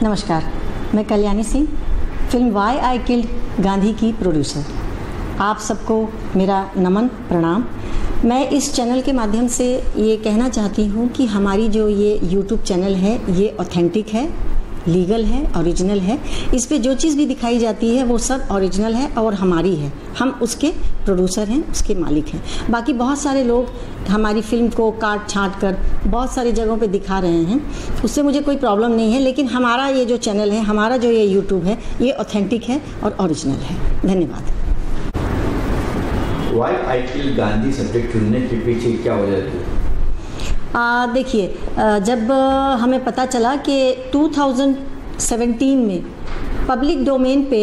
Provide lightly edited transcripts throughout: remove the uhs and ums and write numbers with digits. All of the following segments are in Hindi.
नमस्कार, मैं Kalyani Singh, film Y I killed Gandhi की प्रोड्यूसर। आप सबको मेरा नमन प्रणाम। मैं इस चैनल के माध्यम से ये कहना चाहती हूँ कि हमारी जो ये यूट्यूब चैनल है ये ऑथेंटिक है, लीगल है, ओरिजिनल है। इस पे जो चीज़ भी दिखाई जाती है वो सब ओरिजिनल है और हमारी है। हम उसके प्रोड्यूसर हैं, उसके मालिक हैं। बाकी बहुत सारे लोग हमारी फिल्म को काट छाँट कर बहुत सारी जगहों पे दिखा रहे हैं, उससे मुझे कोई प्रॉब्लम नहीं है। लेकिन हमारा ये जो चैनल है, हमारा जो ये यूट्यूब है, ये ऑथेंटिक है और ओरिजिनल है। धन्यवाद। Why I killed Gandhi subject चुनने के पीछे क्या वजह थी? देखिए, जब हमें पता चला कि 2017 में पब्लिक डोमेन पे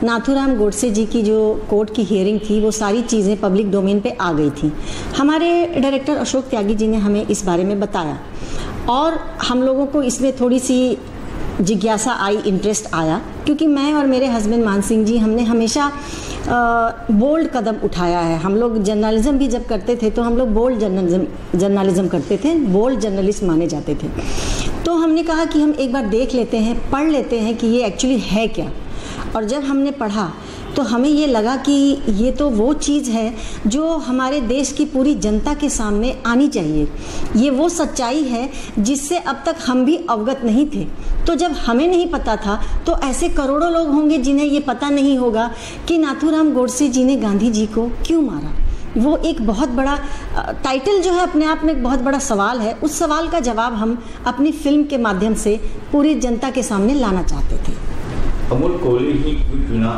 नाथूराम गोडसे जी की जो कोर्ट की हियरिंग थी, वो सारी चीज़ें पब्लिक डोमेन पे आ गई थी। हमारे डायरेक्टर अशोक त्यागी जी ने हमें इस बारे में बताया और हम लोगों को इसमें थोड़ी सी जिज्ञासा आई, इंटरेस्ट आया, क्योंकि मैं और मेरे हस्बैंड मान सिंह जी हमने हमेशा बोल्ड कदम उठाया है। हम लोग जर्नलिज्म भी जब करते थे तो हम लोग बोल्ड जर्नलिज्म करते थे, बोल्ड जर्नलिस्ट माने जाते थे। तो हमने कहा कि हम एक बार देख लेते हैं, पढ़ लेते हैं कि ये एक्चुअली है क्या। और जब हमने पढ़ा तो हमें ये लगा कि ये तो वो चीज़ है जो हमारे देश की पूरी जनता के सामने आनी चाहिए। ये वो सच्चाई है जिससे अब तक हम भी अवगत नहीं थे। तो जब हमें नहीं पता था तो ऐसे करोड़ों लोग होंगे जिन्हें ये पता नहीं होगा कि नाथूराम गोडसे जी ने गांधी जी को क्यों मारा। वो एक बहुत बड़ा टाइटल जो है अपने आप में एक बहुत बड़ा सवाल है। उस सवाल का जवाब हम अपनी फिल्म के माध्यम से पूरी जनता के सामने लाना चाहते थे। अमोल कोहली ही क्यों चुना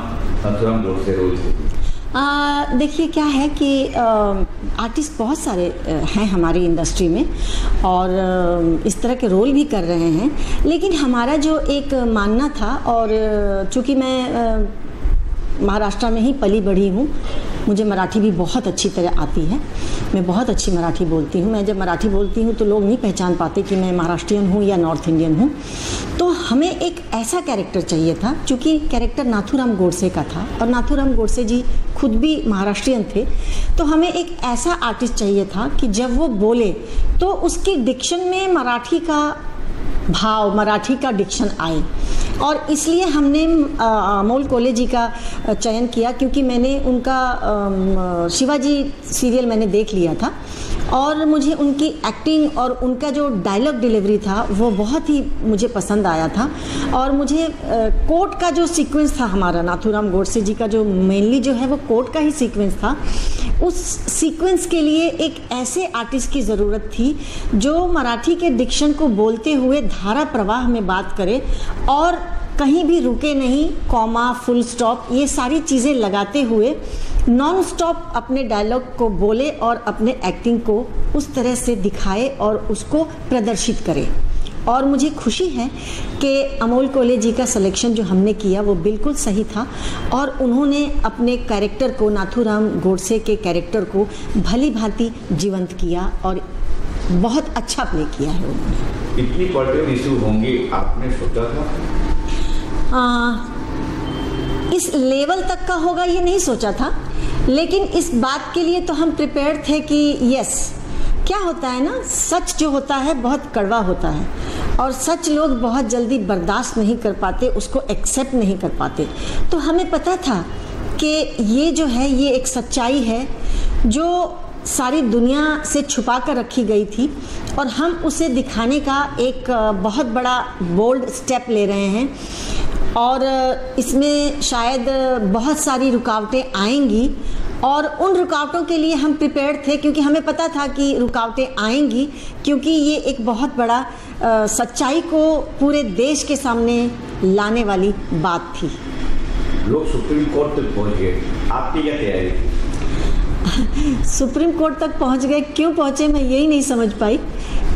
नाथूराम गोडसे रोल से? देखिए, क्या है कि आर्टिस्ट बहुत सारे हैं हमारी इंडस्ट्री में और इस तरह के रोल भी कर रहे हैं। लेकिन हमारा जो एक मानना था, और चूँकि मैं महाराष्ट्र में ही पली बढ़ी हूँ, मुझे मराठी भी बहुत अच्छी तरह आती है। मैं बहुत अच्छी मराठी बोलती हूँ। मैं जब मराठी बोलती हूँ तो लोग नहीं पहचान पाते कि मैं महाराष्ट्रियन हूँ या नॉर्थ इंडियन हूँ। तो हमें एक ऐसा कैरेक्टर चाहिए था, क्योंकि कैरेक्टर नाथूराम गोडसे का था और नाथूराम गोडसे जी खुद भी महाराष्ट्रियन थे। तो हमें एक ऐसा आर्टिस्ट चाहिए था कि जब वो बोले तो उसकी डिक्शन में मराठी का भाव, मराठी का डिक्शन आए। और इसलिए हमने अमोल कोहली जी का चयन किया, क्योंकि मैंने उनका शिवाजी सीरियल मैंने देख लिया था और मुझे उनकी एक्टिंग और उनका जो डायलॉग डिलीवरी था वो बहुत ही मुझे पसंद आया था। और मुझे कोर्ट का जो सीक्वेंस था हमारा, नाथूराम गोडसे जी का जो मेनली जो है वो कोर्ट का ही सीक्वेंस था। उस सीक्वेंस के लिए एक ऐसे आर्टिस्ट की ज़रूरत थी जो मराठी के डिक्शन को बोलते हुए धारा प्रवाह में बात करे और कहीं भी रुके नहीं, कॉमा, फुल स्टॉप, ये सारी चीज़ें लगाते हुए नॉन स्टॉप अपने डायलॉग को बोले और अपने एक्टिंग को उस तरह से दिखाए और उसको प्रदर्शित करे। और मुझे खुशी है कि अमोल कोहली जी का सिलेक्शन जो हमने किया वो बिल्कुल सही था और उन्होंने अपने कैरेक्टर को, नाथूराम गोडसे के कैरेक्टर को भली भांति जीवंत किया और बहुत अच्छा प्ले किया है उन्होंने। इतनी पॉलिटिकल इशू होंगे आपने सोचा था? इस लेवल तक का होगा ये नहीं सोचा था, लेकिन इस बात के लिए तो हम प्रिपेयर थे कि यस, क्या होता है ना, सच जो होता है बहुत कड़वा होता है और सच लोग बहुत जल्दी बर्दाश्त नहीं कर पाते, उसको एक्सेप्ट नहीं कर पाते। तो हमें पता था कि ये जो है ये एक सच्चाई है जो सारी दुनिया से छुपा कर रखी गई थी और हम उसे दिखाने का एक बहुत बड़ा बोल्ड स्टेप ले रहे हैं। और इसमें शायद बहुत सारी रुकावटें आएंगी और उन रुकावटों के लिए हम प्रिपेयर्ड थे, क्योंकि हमें पता था कि रुकावटें आएंगी, क्योंकि ये एक बहुत बड़ा सच्चाई को पूरे देश के सामने लाने वाली बात थी। लोग सुप्रीम कोर्ट तक पहुंच गए, आपकी क्या तैयारी थी? सुप्रीम कोर्ट तक पहुंच गए, क्यों पहुंचे मैं यही नहीं समझ पाई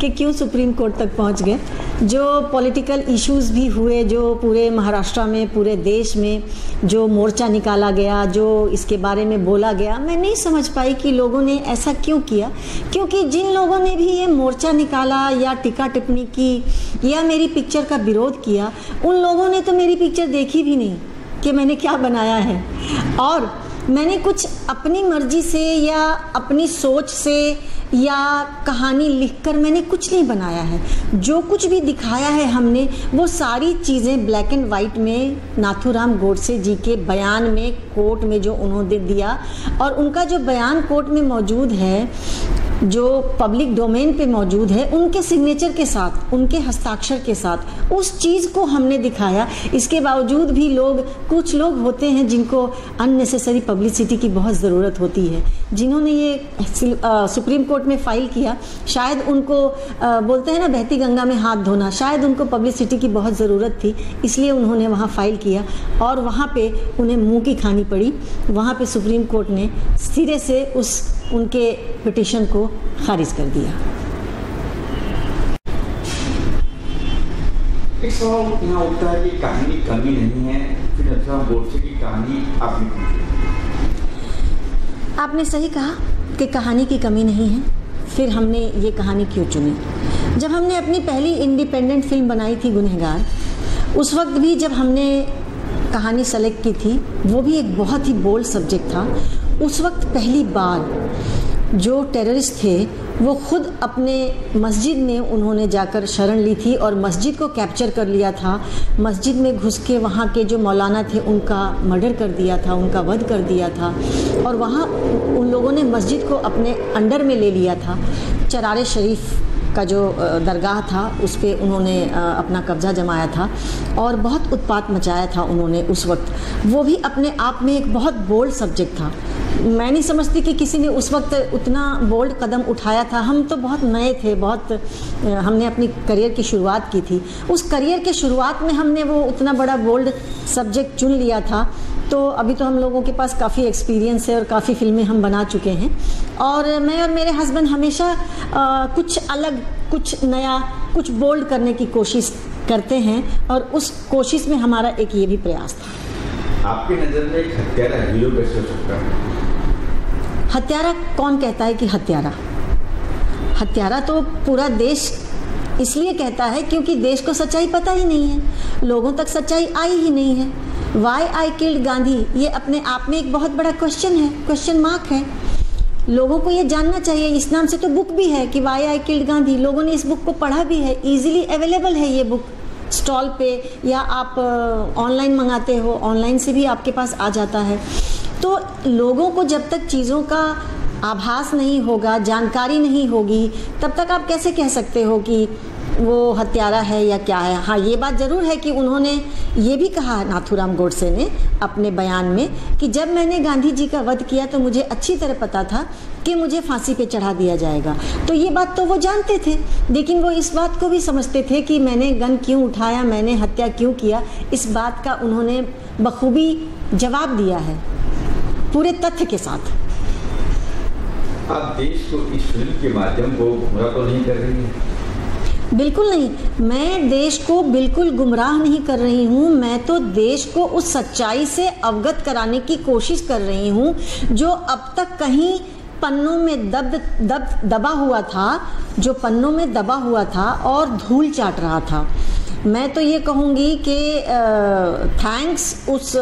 कि क्यों सुप्रीम कोर्ट तक पहुंच गए। जो पॉलिटिकल इश्यूज भी हुए, जो पूरे महाराष्ट्र में, पूरे देश में जो मोर्चा निकाला गया, जो इसके बारे में बोला गया, मैं नहीं समझ पाई कि लोगों ने ऐसा क्यों किया। क्योंकि जिन लोगों ने भी ये मोर्चा निकाला या टीका टिप्पणी की या मेरी पिक्चर का विरोध किया, उन लोगों ने तो मेरी पिक्चर देखी भी नहीं कि मैंने क्या बनाया है। और मैंने कुछ अपनी मर्जी से या अपनी सोच से या कहानी लिखकर मैंने कुछ नहीं बनाया है। जो कुछ भी दिखाया है हमने, वो सारी चीज़ें ब्लैक एंड वाइट में नाथूराम गोडसे जी के बयान में, कोर्ट में जो उन्होंने दिया, और उनका जो बयान कोर्ट में मौजूद है, जो पब्लिक डोमेन पे मौजूद है, उनके सिग्नेचर के साथ, उनके हस्ताक्षर के साथ उस चीज़ को हमने दिखाया। इसके बावजूद भी कुछ लोग होते हैं जिनको अननेसेसरी पब्लिसिटी की बहुत ज़रूरत होती है। जिन्होंने ये सुप्रीम कोर्ट में फ़ाइल किया, शायद उनको बोलते हैं ना बहती गंगा में हाथ धोना, शायद उनको पब्लिसिटी की बहुत ज़रूरत थी, इसलिए उन्होंने वहाँ फ़ाइल किया और वहाँ पे उन्हें मुँह की खानी पड़ी। वहाँ पे सुप्रीम कोर्ट ने सिरे से उनके पिटीशन को खारिज कर दिया। एक सवाल यहाँ उठता है कि कहानी कमी नहीं है, फिर नाथूराम गोडसे की कहानी आपने क्यों चुनी? आपने सही कहा कि कहानी की कमी नहीं है, फिर हमने ये कहानी क्यों चुनी? जब हमने अपनी पहली इंडिपेंडेंट फिल्म बनाई थी गुनहगार, उस वक्त भी जब हमने कहानी सेलेक्ट की थी, वो भी एक बहुत ही बोल्ड सब्जेक्ट था। उस वक्त पहली बार जो टेररिस्ट थे वो खुद अपने मस्जिद में उन्होंने जाकर शरण ली थी और मस्जिद को कैप्चर कर लिया था। मस्जिद में घुस के वहाँ के जो मौलाना थे उनका मर्डर कर दिया था, उनका वध कर दिया था, और वहाँ उन लोगों ने मस्जिद को अपने अंडर में ले लिया था। चरारे शरीफ का जो दरगाह था उस पे उन्होंने अपना कब्ज़ा जमाया था और बहुत उत्पात मचाया था उन्होंने उस वक्त। वो भी अपने आप में एक बहुत बोल्ड सब्जेक्ट था। मैं नहीं समझती कि किसी ने उस वक्त उतना बोल्ड कदम उठाया था। हम तो बहुत नए थे, हमने अपनी करियर की शुरुआत की थी। उस करियर के शुरुआत में हमने वो उतना बड़ा बोल्ड सब्जेक्ट चुन लिया था। तो अभी तो हम लोगों के पास काफ़ी एक्सपीरियंस है और काफ़ी फिल्में हम बना चुके हैं, और मैं और मेरे हस्बैंड हमेशा कुछ अलग, कुछ नया, कुछ बोल्ड करने की कोशिश करते हैं, और उस कोशिश में हमारा एक ये भी प्रयास था। आपकी नज़र में एक हत्यारा हीरो कैसे हो सकता है? हत्यारा कौन कहता है कि हत्यारा तो पूरा देश इसलिए कहता है क्योंकि देश को सच्चाई पता ही नहीं है, लोगों तक सच्चाई आई ही नहीं है। वाई आई किल्ड गांधी, ये अपने आप में एक बहुत बड़ा क्वेश्चन है, क्वेश्चन मार्क है। लोगों को ये जानना चाहिए। इस नाम से तो बुक भी है कि वाई आई किल्ड गांधी, लोगों ने इस बुक को पढ़ा भी है, इजीली अवेलेबल है ये बुक स्टॉल पे, या आप ऑनलाइन मंगाते हो, ऑनलाइन से भी आपके पास आ जाता है। तो लोगों को जब तक चीज़ों का आभास नहीं होगा, जानकारी नहीं होगी, तब तक आप कैसे कह सकते हो कि वो हत्यारा है या क्या है। हाँ, ये बात ज़रूर है कि उन्होंने ये भी कहा, नाथूराम गोडसे ने अपने बयान में, कि जब मैंने गांधी जी का वध किया तो मुझे अच्छी तरह पता था कि मुझे फांसी पे चढ़ा दिया जाएगा। तो ये बात तो वो जानते थे, लेकिन वो इस बात को भी समझते थे कि मैंने गन क्यों उठाया, मैंने हत्या क्यों किया। इस बात का उन्होंने बखूबी जवाब दिया है, पूरे तथ्य के साथ। आप देश को इस फिल्म के माध्यम को गुमराह तो नहीं कर रही हैं? बिल्कुल नहीं, मैं देश को बिल्कुल गुमराह नहीं कर रही हूँ। मैं तो देश को उस सच्चाई से अवगत कराने की कोशिश कर रही हूँ जो अब तक कहीं पन्नों में दबा हुआ था, जो पन्नों में दबा हुआ था और धूल चाट रहा था। मैं तो ये कहूँगी कि थैंक्स उस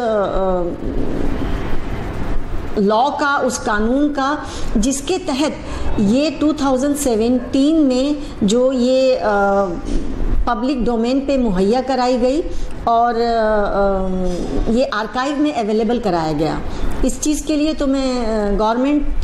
लॉ का, उस कानून का, जिसके तहत ये 2017 में जो ये पब्लिक डोमेन पे मुहैया कराई गई और ये आर्काइव में अवेलेबल कराया गया। इस चीज़ के लिए तो मैं गवर्नमेंट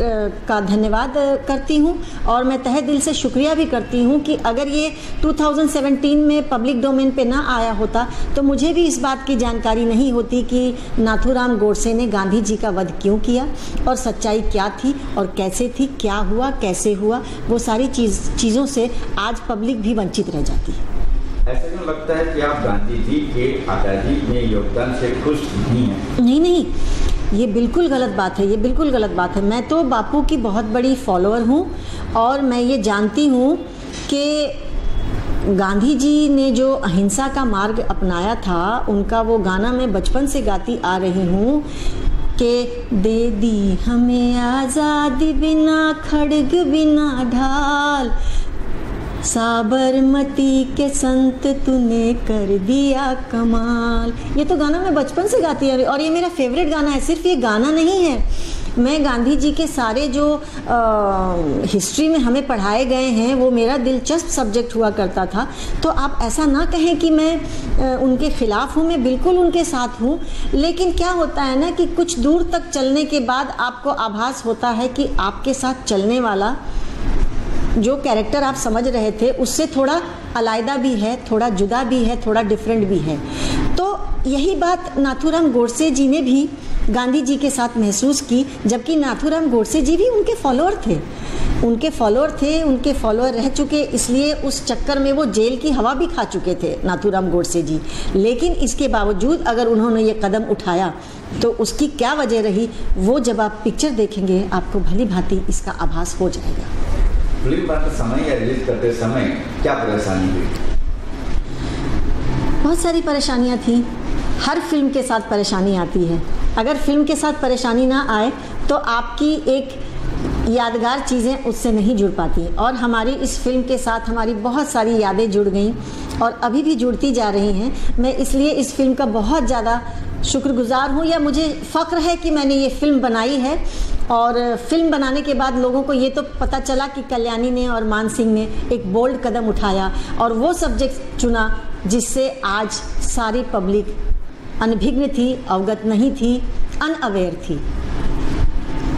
का धन्यवाद करती हूँ और मैं तहे दिल से शुक्रिया भी करती हूँ कि अगर ये 2017 में पब्लिक डोमेन पे ना आया होता तो मुझे भी इस बात की जानकारी नहीं होती कि नाथूराम गोडसे ने गांधी जी का वध क्यों किया और सच्चाई क्या थी और कैसे थी, क्या हुआ, कैसे हुआ। वो सारी चीज़ों से आज पब्लिक भी वंचित रह जाती है। ऐसा क्यों लगता है कि आप गांधी जी के आज़ादी में योगदान से खुश नहीं हैं? नहीं, ये बिल्कुल गलत बात है, ये बिल्कुल गलत बात है। मैं तो बापू की बहुत बड़ी फॉलोअर हूँ और मैं ये जानती हूँ कि गांधी जी ने जो अहिंसा का मार्ग अपनाया था, उनका वो गाना मैं बचपन से गाती आ रही हूँ कि दे दी हमें आज़ादी बिना खड़ग बिना ढाल। साबरमती के संत तूने कर दिया कमाल। ये तो गाना मैं बचपन से गाती हूँ और ये मेरा फेवरेट गाना है। सिर्फ ये गाना नहीं है, मैं गांधी जी के सारे जो हिस्ट्री में हमें पढ़ाए गए हैं वो मेरा दिलचस्प सब्जेक्ट हुआ करता था। तो आप ऐसा ना कहें कि मैं उनके ख़िलाफ़ हूँ, मैं बिल्कुल उनके साथ हूँ। लेकिन क्या होता है ना कि कुछ दूर तक चलने के बाद आपको आभास होता है कि आपके साथ चलने वाला जो कैरेक्टर आप समझ रहे थे उससे थोड़ा अलग भी है, थोड़ा जुदा भी है, थोड़ा डिफरेंट भी है। तो यही बात नाथूराम गोडसे जी ने भी गांधी जी के साथ महसूस की, जबकि नाथूराम गोडसे जी भी उनके फॉलोअर थे, उनके फॉलोअर रह चुके, इसलिए उस चक्कर में वो जेल की हवा भी खा चुके थे नाथूराम गोडसे जी। लेकिन इसके बावजूद अगर उन्होंने ये कदम उठाया तो उसकी क्या वजह रही, वो जब आप पिक्चर देखेंगे आपको भली भांति इसका आभास हो जाएगा। फिल्म बनाते समय या रिलीज करते समय क्या परेशानी हुई? बहुत सारी परेशानियां थी। हर फिल्म के साथ परेशानी आती है। अगर फिल्म के साथ परेशानी ना आए तो आपकी एक यादगार चीज़ें उससे नहीं जुड़ पाती। और हमारी इस फिल्म के साथ हमारी बहुत सारी यादें जुड़ गईं और अभी भी जुड़ती जा रही हैं। मैं इसलिए इस फिल्म का बहुत ज़्यादा शुक्रगुजार हूँ, या मुझे फ़ख्र है कि मैंने ये फ़िल्म बनाई है। और फिल्म बनाने के बाद लोगों को ये तो पता चला कि कल्याणी ने और मान सिंह ने एक बोल्ड कदम उठाया और वो सब्जेक्ट चुना जिससे आज सारी पब्लिक अनभिज्ञ थी, अवगत नहीं थी, अनअवेयर थी।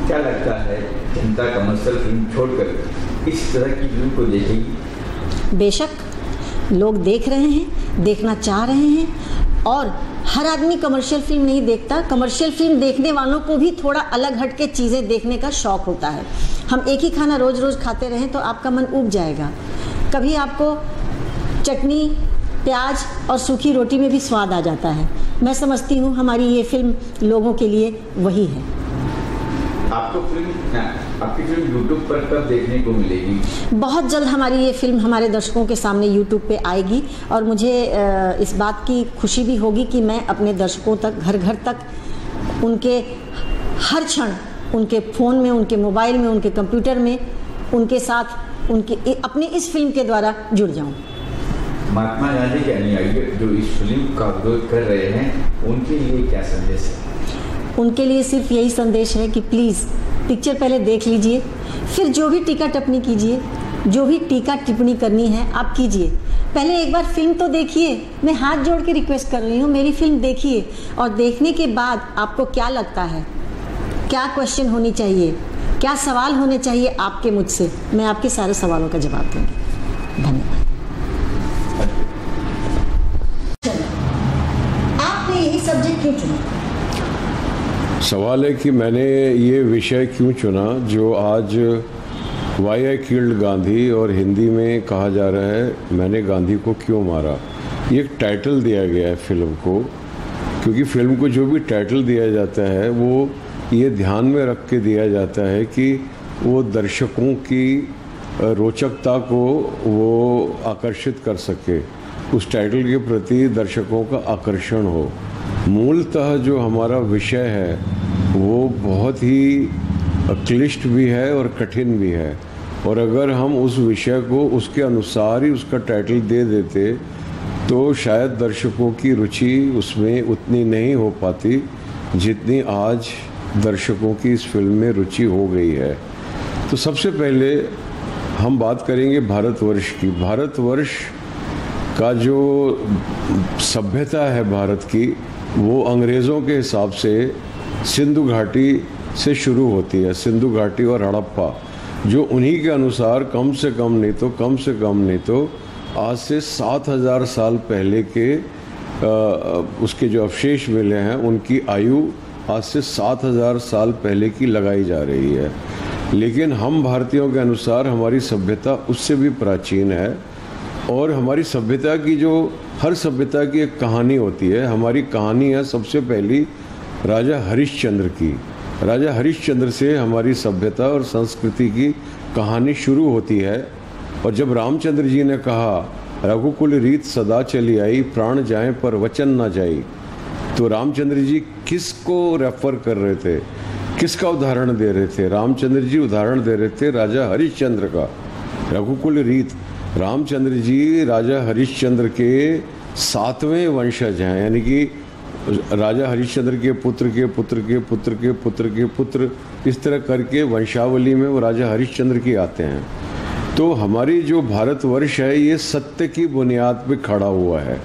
क्या लगता है जनता कमर्शियल फिल्म छोड़कर इस तरह की फिल्म को देखेगी? बेशक लोग देख रहे हैं, देखना चाह रहे हैं। और हर आदमी कमर्शियल फिल्म नहीं देखता। कमर्शियल फिल्म देखने वालों को भी थोड़ा अलग हट के चीज़ें देखने का शौक़ होता है। हम एक ही खाना रोज़ रोज़ खाते रहें तो आपका मन ऊब जाएगा। कभी आपको चटनी, प्याज और सूखी रोटी में भी स्वाद आ जाता है। मैं समझती हूँ हमारी ये फिल्म लोगों के लिए वही है। आपकी फिल्म यूट्यूब पर कब देखने को मिलेगी? बहुत जल्द हमारी ये फिल्म हमारे दर्शकों के सामने यूट्यूब पे आएगी और मुझे इस बात की खुशी भी होगी कि मैं अपने दर्शकों तक, घर घर तक, उनके हर क्षण, उनके फ़ोन में, उनके मोबाइल में, उनके कंप्यूटर में, उनके साथ उनके अपनी इस फिल्म के द्वारा जुड़ जाऊँ। महात्मा गांधी के अनुयायी जो इस फिल्म का विरोध कर रहे हैं उनके लिए क्या संदेश है? उनके लिए सिर्फ यही संदेश है कि प्लीज़ पिक्चर पहले देख लीजिए, फिर जो भी टीका टिप्पणी कीजिए, जो भी टीका टिप्पणी करनी है आप कीजिए। पहले एक बार फिल्म तो देखिए। मैं हाथ जोड़ के रिक्वेस्ट कर रही हूँ, मेरी फिल्म देखिए और देखने के बाद आपको क्या लगता है, क्या क्वेश्चन होनी चाहिए, क्या सवाल होने चाहिए आपके मुझसे, मैं आपके सारे सवालों का जवाब दूँगी। धन्यवाद। आपने यही सब्जेक्ट क्यों चुना? सवाल है कि मैंने ये विषय क्यों चुना जो आज वाई आई किल्ड गांधी और हिंदी में कहा जा रहा है मैंने गांधी को क्यों मारा। ये एक टाइटल दिया गया है फिल्म को, क्योंकि फिल्म को जो भी टाइटल दिया जाता है वो ये ध्यान में रख के दिया जाता है कि वो दर्शकों की रोचकता को वो आकर्षित कर सके, उस टाइटल के प्रति दर्शकों का आकर्षण हो। मूलतः जो हमारा विषय है वो बहुत ही क्लिष्ट भी है और कठिन भी है, और अगर हम उस विषय को उसके अनुसार ही उसका टाइटल दे देते तो शायद दर्शकों की रुचि उसमें उतनी नहीं हो पाती जितनी आज दर्शकों की इस फिल्म में रुचि हो गई है। तो सबसे पहले हम बात करेंगे भारतवर्ष की। भारतवर्ष का जो सभ्यता है भारत की, वो अंग्रेज़ों के हिसाब से सिंधु घाटी से शुरू होती है। सिंधु घाटी और हड़प्पा, जो उन्हीं के अनुसार कम से कम नहीं तो आज से 7000 साल पहले के उसके जो अवशेष मिले हैं उनकी आयु आज से 7000 साल पहले की लगाई जा रही है। लेकिन हम भारतीयों के अनुसार हमारी सभ्यता उससे भी प्राचीन है, और हमारी सभ्यता की जो हर सभ्यता की एक कहानी होती है। हमारी कहानी है सबसे पहली राजा हरिश्चंद्र की। राजा हरिश्चंद्र से हमारी सभ्यता और संस्कृति की कहानी शुरू होती है। और जब रामचंद्र जी ने कहा रघुकुल रीत सदा चली आई, प्राण जाए पर वचन ना जाई, तो रामचंद्र जी किसको रेफर कर रहे थे, किसका उदाहरण दे रहे थे? रामचंद्र जी उदाहरण दे रहे थे राजा हरिश्चंद्र का। रघुकुल रीत रामचंद्र जी राजा हरिश्चंद्र के 7वें वंशज हैं, यानी कि राजा हरिश्चंद्र के पुत्र के पुत्र के पुत्र के पुत्र के पुत्र, इस तरह करके वंशावली में वो राजा हरिश्चंद्र की आते हैं। तो हमारी जो भारतवर्ष है ये सत्य की बुनियाद पे खड़ा हुआ है।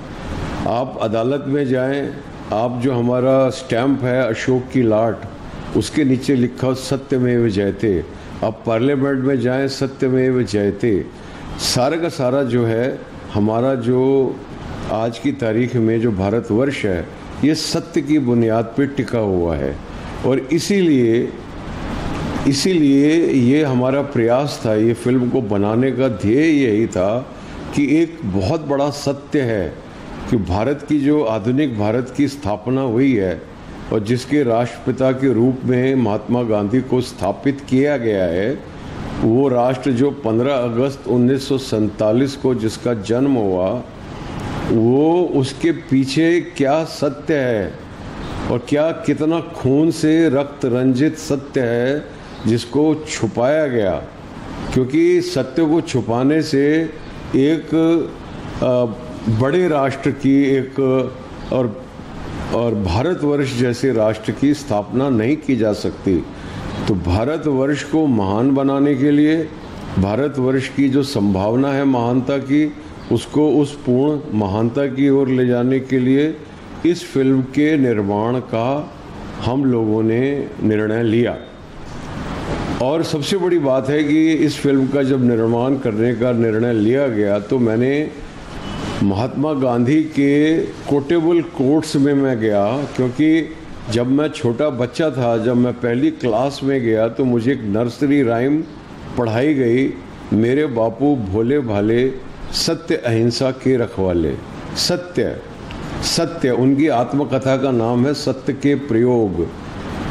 आप अदालत में जाएं, आप जो हमारा स्टैम्प है अशोक की लाट, उसके नीचे लिखा सत्यमेव जयते। आप पार्लियामेंट में जाएं, सत्यमेव जयते। सारा का सारा जो है हमारा जो आज की तारीख में जो भारतवर्ष है ये सत्य की बुनियाद पे टिका हुआ है। और इसीलिए ये हमारा प्रयास था, ये फिल्म को बनाने का ध्येय यही था कि एक बहुत बड़ा सत्य है कि भारत की जो आधुनिक भारत की स्थापना हुई है और जिसके राष्ट्रपिता के रूप में महात्मा गांधी को स्थापित किया गया है, वो राष्ट्र जो 15 अगस्त 1947 को जिसका जन्म हुआ, वो उसके पीछे क्या सत्य है और क्या कितना खून से रक्त रंजित सत्य है जिसको छुपाया गया। क्योंकि सत्य को छुपाने से एक बड़े राष्ट्र की एक और भारतवर्ष जैसे राष्ट्र की स्थापना नहीं की जा सकती। तो भारतवर्ष को महान बनाने के लिए, भारतवर्ष की जो संभावना है महानता की, उसको उस पूर्ण महानता की ओर ले जाने के लिए इस फिल्म के निर्माण का हम लोगों ने निर्णय लिया। और सबसे बड़ी बात है कि इस फिल्म का जब निर्माण करने का निर्णय लिया गया तो मैंने महात्मा गांधी के कोटेबल कोट्स में मैं गया, क्योंकि जब मैं छोटा बच्चा था, जब मैं पहली क्लास में गया तो मुझे एक नर्सरी राइम पढ़ाई गई, मेरे बापू भोले भाले सत्य अहिंसा के रखवाले। सत्य सत्य उनकी आत्मकथा का नाम है, सत्य के प्रयोग।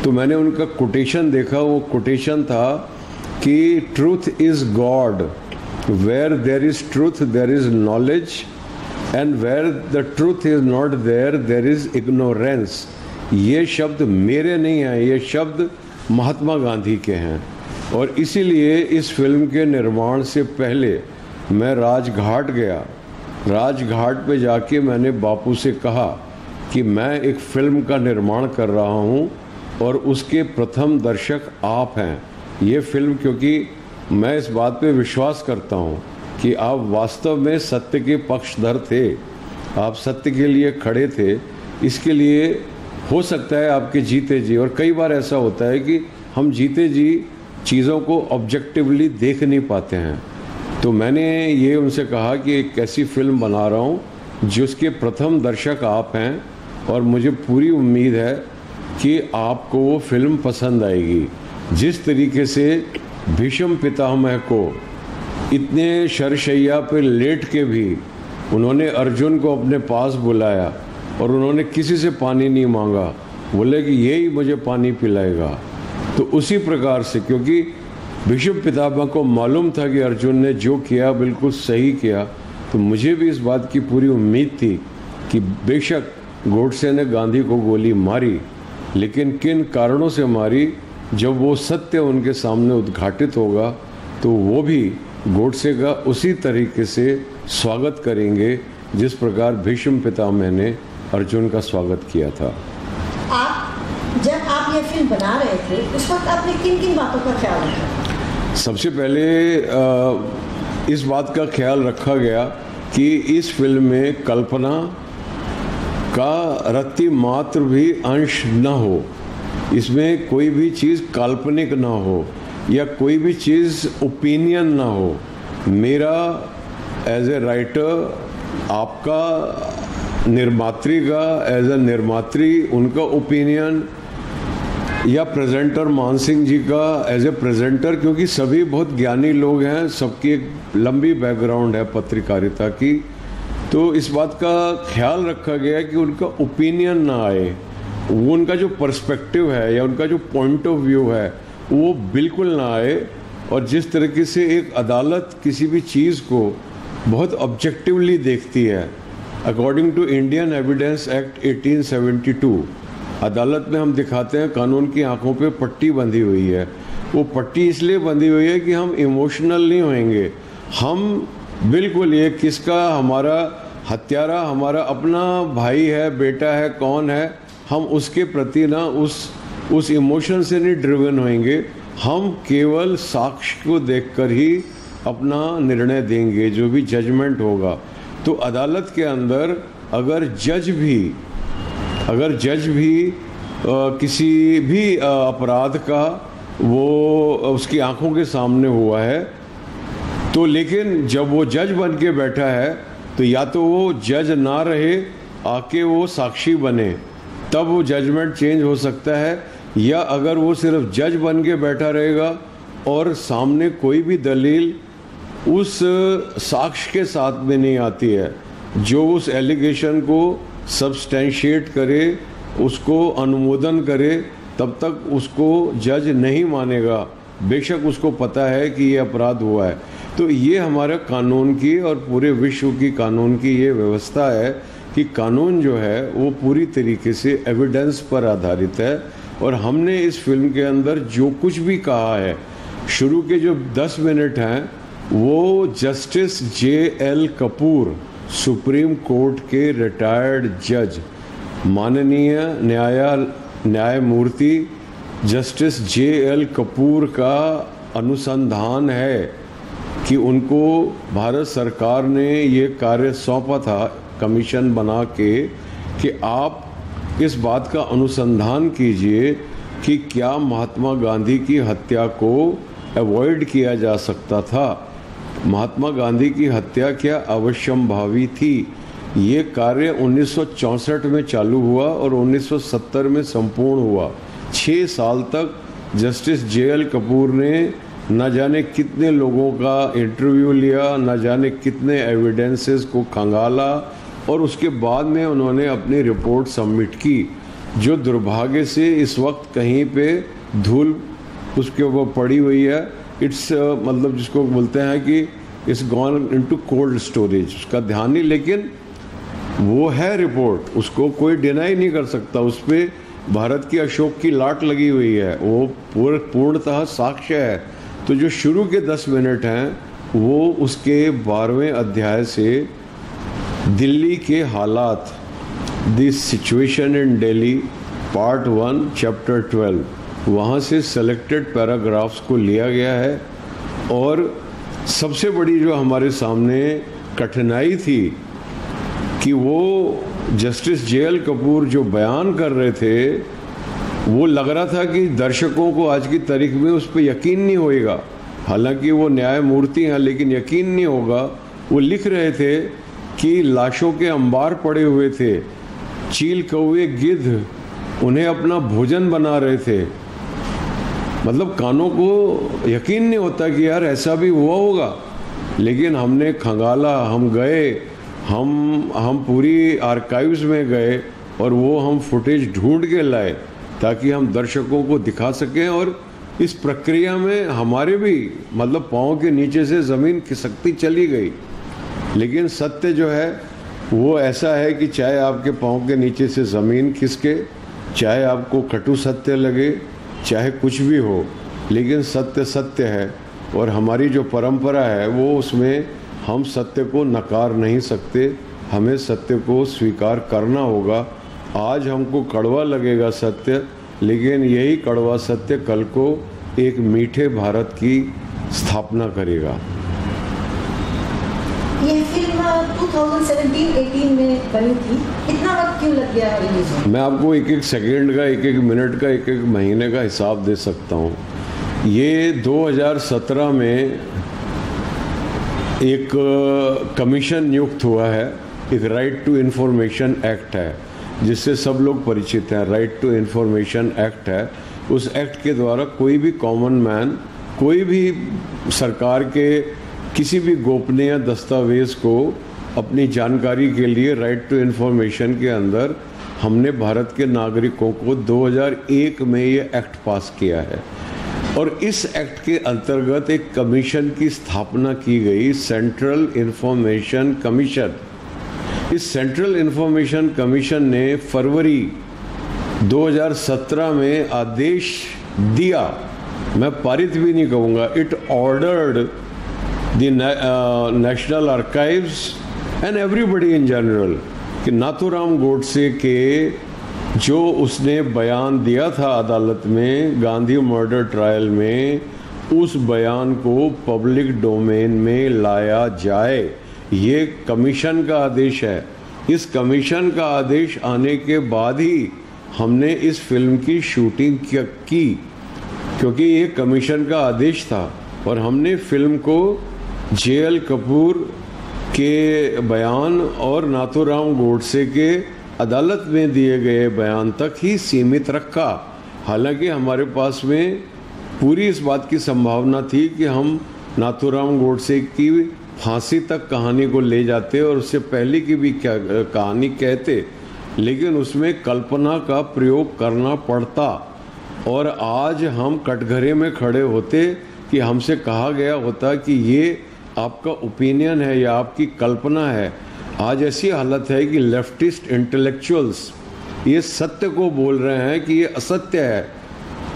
तो मैंने उनका कोटेशन देखा, वो कोटेशन था कि truth is God, where there is truth there is knowledge, and where the truth is not there there is ignorance. ये शब्द मेरे नहीं हैं, ये शब्द महात्मा गांधी के हैं। और इसीलिए इस फिल्म के निर्माण से पहले मैं राजघाट गया। राजघाट पे जाके मैंने बापू से कहा कि मैं एक फिल्म का निर्माण कर रहा हूँ और उसके प्रथम दर्शक आप हैं। ये फिल्म, क्योंकि मैं इस बात पे विश्वास करता हूँ कि आप वास्तव में सत्य के पक्षधर थे, आप सत्य के लिए खड़े थे। इसके लिए हो सकता है आपके जीते जी, और कई बार ऐसा होता है कि हम जीते जी चीज़ों को ऑब्जेक्टिवली देख नहीं पाते हैं। तो मैंने ये उनसे कहा कि एक ऐसी फिल्म बना रहा हूँ जिसके प्रथम दर्शक आप हैं, और मुझे पूरी उम्मीद है कि आपको वो फिल्म पसंद आएगी। जिस तरीके से भीष्म पितामह को इतने शरशैया पे लेट के भी उन्होंने अर्जुन को अपने पास बुलाया और उन्होंने किसी से पानी नहीं मांगा, बोले कि यही मुझे पानी पिलाएगा। तो उसी प्रकार से, क्योंकि भीष्म पितामह को मालूम था कि अर्जुन ने जो किया बिल्कुल सही किया, तो मुझे भी इस बात की पूरी उम्मीद थी कि बेशक गोडसे ने गांधी को गोली मारी, लेकिन किन कारणों से मारी, जब वो सत्य उनके सामने उद्घाटित होगा तो वो भी गोडसे का उसी तरीके से स्वागत करेंगे जिस प्रकार भीष्म पितामह ने अर्जुन का स्वागत किया था। जब आप ये फिल्म बना रहे थे उस वक्त आपने किन किन बातों का ख्याल रखा? सबसे पहले इस बात का ख्याल रखा गया कि इस फिल्म में कल्पना का रत्ती मात्र भी अंश न हो, इसमें कोई भी चीज़ काल्पनिक ना हो या कोई भी चीज़ ओपिनियन ना हो। मेरा एज ए राइटर, आपका निर्मात्री का एज ए निर्मात्री उनका ओपिनियन, या प्रेजेंटर मान सिंह जी का एज ए प्रेजेंटर, क्योंकि सभी बहुत ज्ञानी लोग हैं, सबकी एक लंबी बैकग्राउंड है पत्रकारिता की। तो इस बात का ख्याल रखा गया कि उनका ओपिनियन ना आए, वो उनका जो पर्सपेक्टिव है या उनका जो पॉइंट ऑफ व्यू है वो बिल्कुल ना आए। और जिस तरीके से एक अदालत किसी भी चीज़ को बहुत ऑब्जेक्टिवली देखती है, according to Indian evidence act 1872, अदालत में हम दिखाते हैं कानून की आंखों पे पट्टी बंधी हुई है। वो पट्टी इसलिए बंधी हुई है कि हम इमोशनल नहीं होएंगे, हम बिल्कुल, ये किसका, हमारा हत्यारा हमारा अपना भाई है, बेटा है, कौन है, हम उसके प्रति ना उस इमोशन से नहीं ड्रिवन होंगे। हम केवल साक्ष्य को देखकर ही अपना निर्णय देंगे, जो भी जजमेंट होगा। तो अदालत के अंदर अगर जज भी किसी भी अपराध का वो उसकी आंखों के सामने हुआ है, तो लेकिन जब वो जज बन के बैठा है तो या तो वो जज ना रहे, आके वो साक्षी बने, तब वो जजमेंट चेंज हो सकता है। या अगर वो सिर्फ जज बन के बैठा रहेगा और सामने कोई भी दलील उस साक्ष्य के साथ में नहीं आती है जो उस एलिगेशन को सब्सटेंशिएट करे, उसको अनुमोदन करे, तब तक उसको जज नहीं मानेगा, बेशक उसको पता है कि ये अपराध हुआ है। तो ये हमारा कानून की और पूरे विश्व की कानून की ये व्यवस्था है कि कानून जो है वो पूरी तरीके से एविडेंस पर आधारित है। और हमने इस फिल्म के अंदर जो कुछ भी कहा है, शुरू के जो 10 मिनट हैं वो justice J.L. Kapoor, supreme court के रिटायर्ड जज, माननीय न्यायमूर्ति जस्टिस J.L. कपूर का अनुसंधान है कि उनको भारत सरकार ने ये कार्य सौंपा था कमीशन बना के कि आप इस बात का अनुसंधान कीजिए कि क्या महात्मा गांधी की हत्या को अवॉइड किया जा सकता था, महात्मा गांधी की हत्या क्या अवश्यंभावी थी। ये कार्य 1964 में चालू हुआ और 1970 में संपूर्ण हुआ। 6 साल तक जस्टिस J.L. कपूर ने न जाने कितने लोगों का इंटरव्यू लिया, न जाने कितने एविडेंसेस को खंगाला, और उसके बाद में उन्होंने अपनी रिपोर्ट सबमिट की, जो दुर्भाग्य से इस वक्त कहीं पे धूल उसके ऊपर पड़ी हुई है। इट्स मतलब जिसको बोलते हैं कि it's gone into cold storage, उसका ध्यान नहीं, लेकिन वो है रिपोर्ट, उसको कोई डिनाई नहीं कर सकता। उस पर भारत की अशोक की लाट लगी हुई है, वो पूर्णतः साक्ष्य है। तो जो शुरू के 10 मिनट हैं वो उसके 12वें अध्याय से दिल्ली के हालात, this situation in Delhi, part 1 chapter 12, वहाँ से सेलेक्टेड पैराग्राफ्स को लिया गया है। और सबसे बड़ी जो हमारे सामने कठिनाई थी कि वो जस्टिस J.L. कपूर जो बयान कर रहे थे, वो लग रहा था कि दर्शकों को आज की तारीख में उस पर यकीन नहीं होएगा। हालांकि वो न्यायमूर्ति हैं, लेकिन यकीन नहीं होगा। वो लिख रहे थे कि लाशों के अंबार पड़े हुए थे, चील कौवे गिद्ध उन्हें अपना भोजन बना रहे थे। मतलब कानों को यकीन नहीं होता कि यार ऐसा भी हुआ होगा। लेकिन हमने खंगाला, हम गए, हम पूरी आर्काइव्स में गए और वो हम फुटेज ढूंढ के लाए ताकि हम दर्शकों को दिखा सकें। और इस प्रक्रिया में हमारे भी मतलब पाँव के नीचे से ज़मीन खिसकती चली गई। लेकिन सत्य जो है वो ऐसा है कि चाहे आपके पाँव के नीचे से ज़मीन खिसके, चाहे आपको कटु सत्य लगे, चाहे कुछ भी हो, लेकिन सत्य सत्य है। और हमारी जो परंपरा है वो उसमें हम सत्य को नकार नहीं सकते, हमें सत्य को स्वीकार करना होगा। आज हमको कड़वा लगेगा सत्य, लेकिन यही कड़वा सत्य कल को एक मीठे भारत की स्थापना करेगा। ये फिल्म 2017-18 में बनी थी, इतना वक्त क्यों लग गया रिलीज में? मैं आपको एक एक सेकेंड का, एक एक मिनट का, एक एक महीने का हिसाब दे सकता हूँ। ये 2017 में एक कमीशन नियुक्त हुआ है, एक राइट टू इन्फॉर्मेशन एक्ट है जिससे सब लोग परिचित हैं। राइट टू इन्फॉर्मेशन एक्ट है। उस एक्ट के द्वारा कोई भी कॉमन मैन, कोई भी सरकार के किसी भी गोपनीय दस्तावेज़ को अपनी जानकारी के लिए राइट टू इन्फॉर्मेशन के अंदर हमने भारत के नागरिकों को 2001 में ये एक्ट पास किया है। और इस एक्ट के अंतर्गत एक कमीशन की स्थापना की गई, सेंट्रल इंफॉर्मेशन कमीशन। इस सेंट्रल इंफॉर्मेशन कमीशन ने फरवरी 2017 में आदेश दिया, मैं पारित भी नहीं कहूँगा, it ordered the National Archives and everybody in general कि नाथूराम गोडसे के जो उसने बयान दिया था अदालत में गांधी मर्डर ट्रायल में, उस बयान को पब्लिक डोमेन में लाया जाए, ये कमीशन का आदेश है। इस कमीशन का आदेश आने के बाद ही हमने इस फिल्म की शूटिंग की, क्योंकि ये कमीशन का आदेश था। और हमने फिल्म को जे.एल. कपूर के बयान और नाथूराम गोडसे के अदालत में दिए गए बयान तक ही सीमित रखा। हालांकि हमारे पास में पूरी इस बात की संभावना थी कि हम नाथूराम गोडसे की फांसी तक कहानी को ले जाते और उससे पहले की भी क्या कहानी कहते, लेकिन उसमें कल्पना का प्रयोग करना पड़ता। और आज हम कटघरे में खड़े होते कि हमसे कहा गया होता कि ये आपका ओपिनियन है या आपकी कल्पना है। आज ऐसी हालत है कि लेफ्टिस्ट इंटेलेक्चुअल्स ये सत्य को बोल रहे हैं कि ये असत्य है।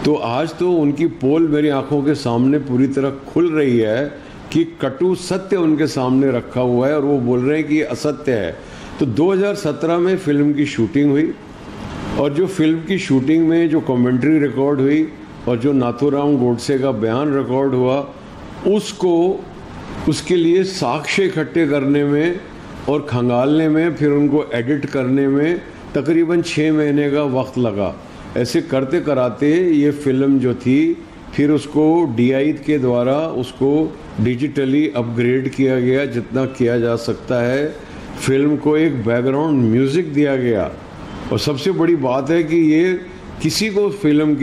तो आज तो उनकी पोल मेरी आंखों के सामने पूरी तरह खुल रही है कि कटु सत्य उनके सामने रखा हुआ है और वो बोल रहे हैं कि ये असत्य है। तो 2017 में फिल्म की शूटिंग हुई और जो फिल्म की शूटिंग में जो कमेंट्री रिकॉर्ड हुई और जो नाथूराम गोडसे का बयान रिकॉर्ड हुआ, उसके लिए साक्ष्य इकट्ठे करने में और खंगालने में, फिर उनको एडिट करने में तकरीबन 6 महीने का वक्त लगा। ऐसे करते कराते ये फिल्म जो थी, फिर उसको DI के द्वारा उसको डिजिटली अपग्रेड किया गया जितना किया जा सकता है। फिल्म को एक बैकग्राउंड म्यूज़िक दिया गया। और सबसे बड़ी बात है कि ये किसी को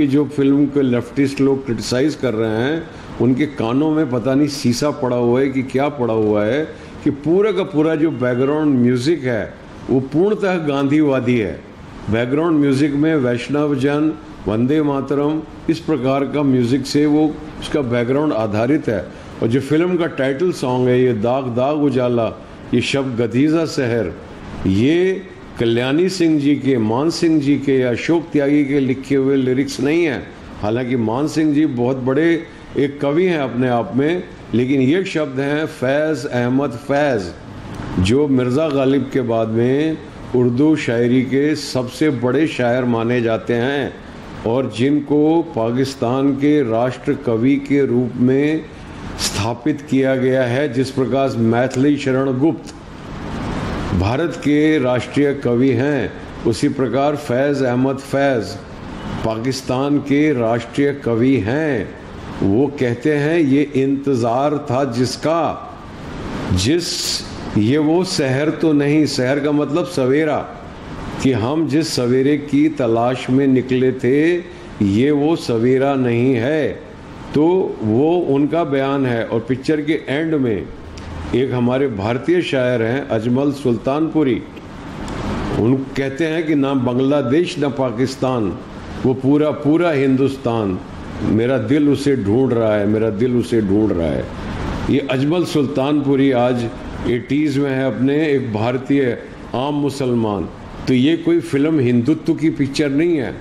जो फिल्म के लेफ्टिस्ट लोग क्रिटिसाइज़ कर रहे हैं, उनके कानों में पता नहीं शीशा पड़ा हुआ है कि क्या पड़ा हुआ है, कि पूरा का पूरा जो बैकग्राउंड म्यूज़िक है वो पूर्णतः गांधीवादी है। बैकग्राउंड म्यूज़िक में वैष्णव जन, वंदे मातरम, इस प्रकार का म्यूज़िक से वो उसका बैकग्राउंड आधारित है। और जो फिल्म का टाइटल सॉन्ग है, ये दाग दाग उजाला, ये शब गदीजा शहर, ये कल्याणी सिंह जी के, मान सिंह जी के या अशोक त्यागी के लिखे हुए लिरिक्स नहीं हैं। हालांकि मान सिंह जी बहुत बड़े एक कवि हैं अपने आप में, लेकिन ये शब्द हैं फैज़ अहमद फैज़, जो मिर्ज़ा गालिब के बाद में उर्दू शायरी के सबसे बड़े शायर माने जाते हैं और जिनको पाकिस्तान के राष्ट्र कवि के रूप में स्थापित किया गया है। जिस प्रकार मैथिली शरण गुप्त भारत के राष्ट्रीय कवि हैं, उसी प्रकार फैज़ अहमद फैज़ पाकिस्तान के राष्ट्रीय कवि हैं। वो कहते हैं ये इंतज़ार था ये वो सहर तो नहीं, सहर का मतलब सवेरा, कि हम जिस सवेरे की तलाश में निकले थे ये वो सवेरा नहीं है। तो वो उनका बयान है। और पिक्चर के एंड में एक हमारे भारतीय शायर हैं अजमल सुल्तानपुरी, उन कहते हैं कि ना बांग्लादेश ना पाकिस्तान, वो पूरा पूरा हिंदुस्तान, मेरा दिल उसे ढूंढ रहा है, मेरा दिल उसे ढूंढ रहा है। ये अजमल सुल्तानपुरी आज 80s में है, अपने एक भारतीय आम मुसलमान। तो ये कोई फिल्म हिंदुत्व की पिक्चर नहीं है।